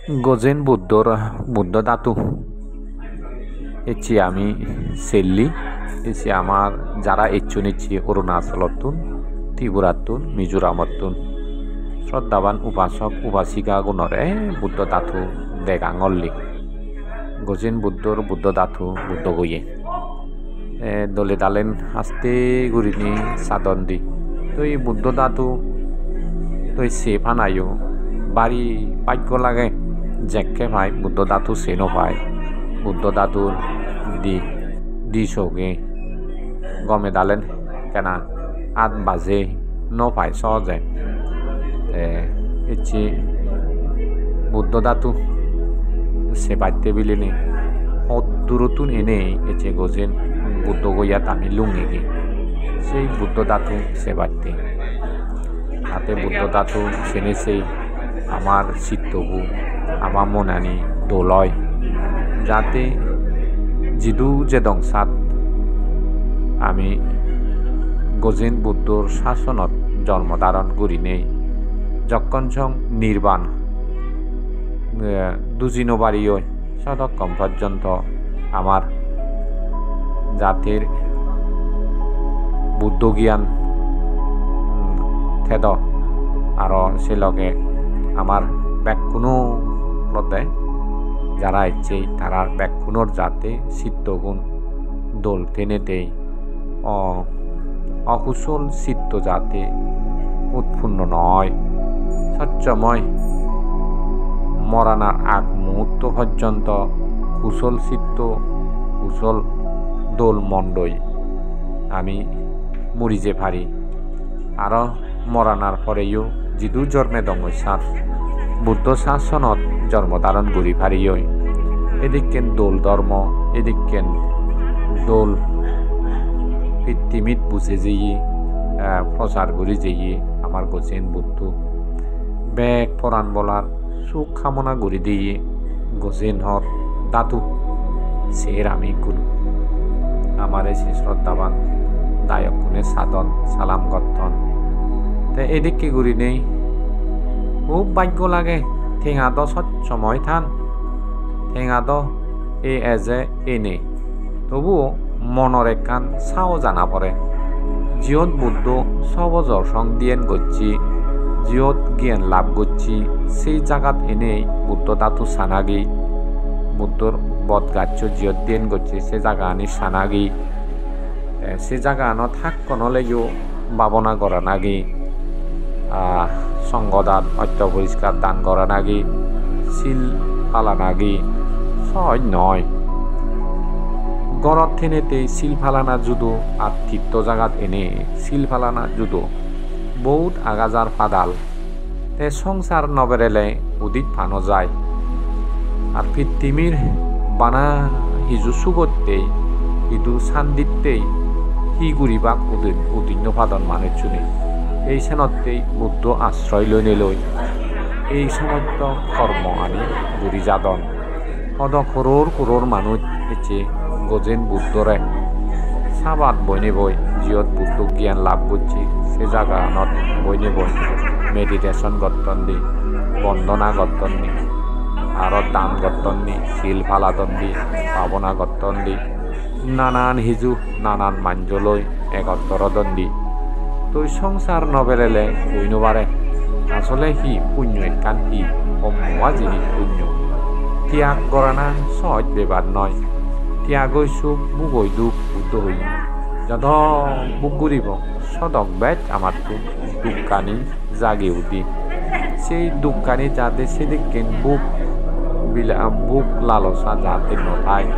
গজেন বুদ্ধ ধাতু এছি আমি সেল্লি এছি আমার যারা ইচ্ছু নিচ্ছি অরুণাচলতুন ত্রিপুরাতুন মিজোরামতুন শ্রদ্ধাবান উপাসক উপাসিকা গুণরে বুদ্ধ ধাতু দেগাঙল্লি গজেন বুদ্ধ ধাতু বুদ্ধ গইয়ে দলে দালেন হাস্তে গুরিনি সাদন্দি তো এই বুদ্ধ ধাতু তো সে ফানাইও বাড়ি পাইক লাগে জেকে ভাই বুদ্ধ ধাতু সেনো ভাই বুদ্ধ ধাতুর দি সৌগে গমে দালেন কেনা 8 বাজে ন পাই সহজে এছি বুদ্ধ ধাতু সে বাইতে বিলেনি দূরতুন এনে এছে গজেন বুদ্ধ গইয়া তামি লুঙ্গিগে সেই বুদ্ধ ধাতু সে বাইতে হাতে বুদ্ধ ধাতু সেনেছেই আমার চিত্তবু আমার মনানি দোলয় যাতে জিদু যে দংসাত আমি গজেন বুদ্ধর শাসনত জন্মধারণ করি নেই যখন সং নির্বাণ দুজিনো বাড়িও সদক্ষম পর্যন্ত আমার জাতির বুদ্ধ জ্ঞান থেদ আর সে লগে আমার ব্যাকুনো লতে যারা ইচ্ছে তারা ব্যাকুনোর যাতে চিত্তগুণ দোল টেনেতেই অকুশল চিত্ত যাতে উৎপন্ন নয় সত্যময় মরানার আগ মুহূর্ত পর্যন্ত কুশল চিত্ত কুশল দোল মণ্ডই আমি মরি যে পারি আরও মরানার পরেও যিদু জন্মে দঙ্গসাত বুদ্ধ শাসনত জন্মধারণ করি পারিও এদিকেন দোল ধর্ম এদিকেন দোল পৃথিবীত বুঝে যেয়ে প্রচার করি যেয়ে আমার গজেন বুদ্ধ ব্যাগ পরাণ বলার সুখ কামনা করি দিয়ে গজেন হত দাতু সের আমি গুরু আমার সে শ্রদ্ধাবান দায়ক গুণে সাধন সালাম গর্তন তে এদিকে ঘুরি নেই খুব ভাগ্য লাগে ঠেঙাদ সচ্ছময় থান ঠেঙাদ এজে এনে তবুও মনের একখান চাও জানা পড়ে জিয়ত বুদ্ধ সবজর সং দিয়েন করছি জিয়ত জ্ঞান লাভ করছি সেই জায়গাত এনেই বুদ্ধ ধাতু সানাগি বুদ্ধর বদগাচ্ছ জিয়ত দিয়েন করছি সে জায়গা আনি সানাগি সে জায়গা আনো থাক কনলেও ভাবনা করা নাগি সঙ্গদান অত্য পরিষ্কার দান করা নাগি শিল পালা নাগি সহজ নয় গড়ত থেনেতেই শিল ফালানা জুদো আর তীর্থ জাগাত এনে শিল ফালানা জুদো বহুত আগাজার ফাদাল তে সংসার নবেরেলে উদিত ফানো যায় আর পৃথিবীর বানা হিজু সুগতেই হিদু শান্তিতেই হি গুরিবাক উদিন্য ফাদন মানে চুনে এই সেনতেই বুদ্ধ আশ্রয় লই নিলই এই সমস্ত কর্ম আনি গুরি যাদন সদ করোর মানুষ এচে গজেন বুদ্ধরে সাবাত বইনে বই জিয়ত বুদ্ধ জ্ঞান লাভ করছি সে জায়গানত বইনে বই মেডিটেশন গর্তন দি বন্দনা গর্তন দি আর দান গর্তন দি শিল ফালাদন দি পাবনা গর্তন দি নানান হিজু নানান মাঞ্জলৈ একত্তরদন দি তুই সংসার নবেলেলে কই নবারে আসলে হি পুণ্য একখান হি অম্মা জিনিস পুণ্য ত্যাগ করা না সহজ বেবার নয় ত্যাগই সুখ বুগই দুঃখ বুদ্ধ হই যদ বুক ঘুরিব সদক বেচ আমার তো দুঃখানি জাগে উঠি সেই দুঃখানি যাতে সেদিকে বুক লালসা যাতে নথায়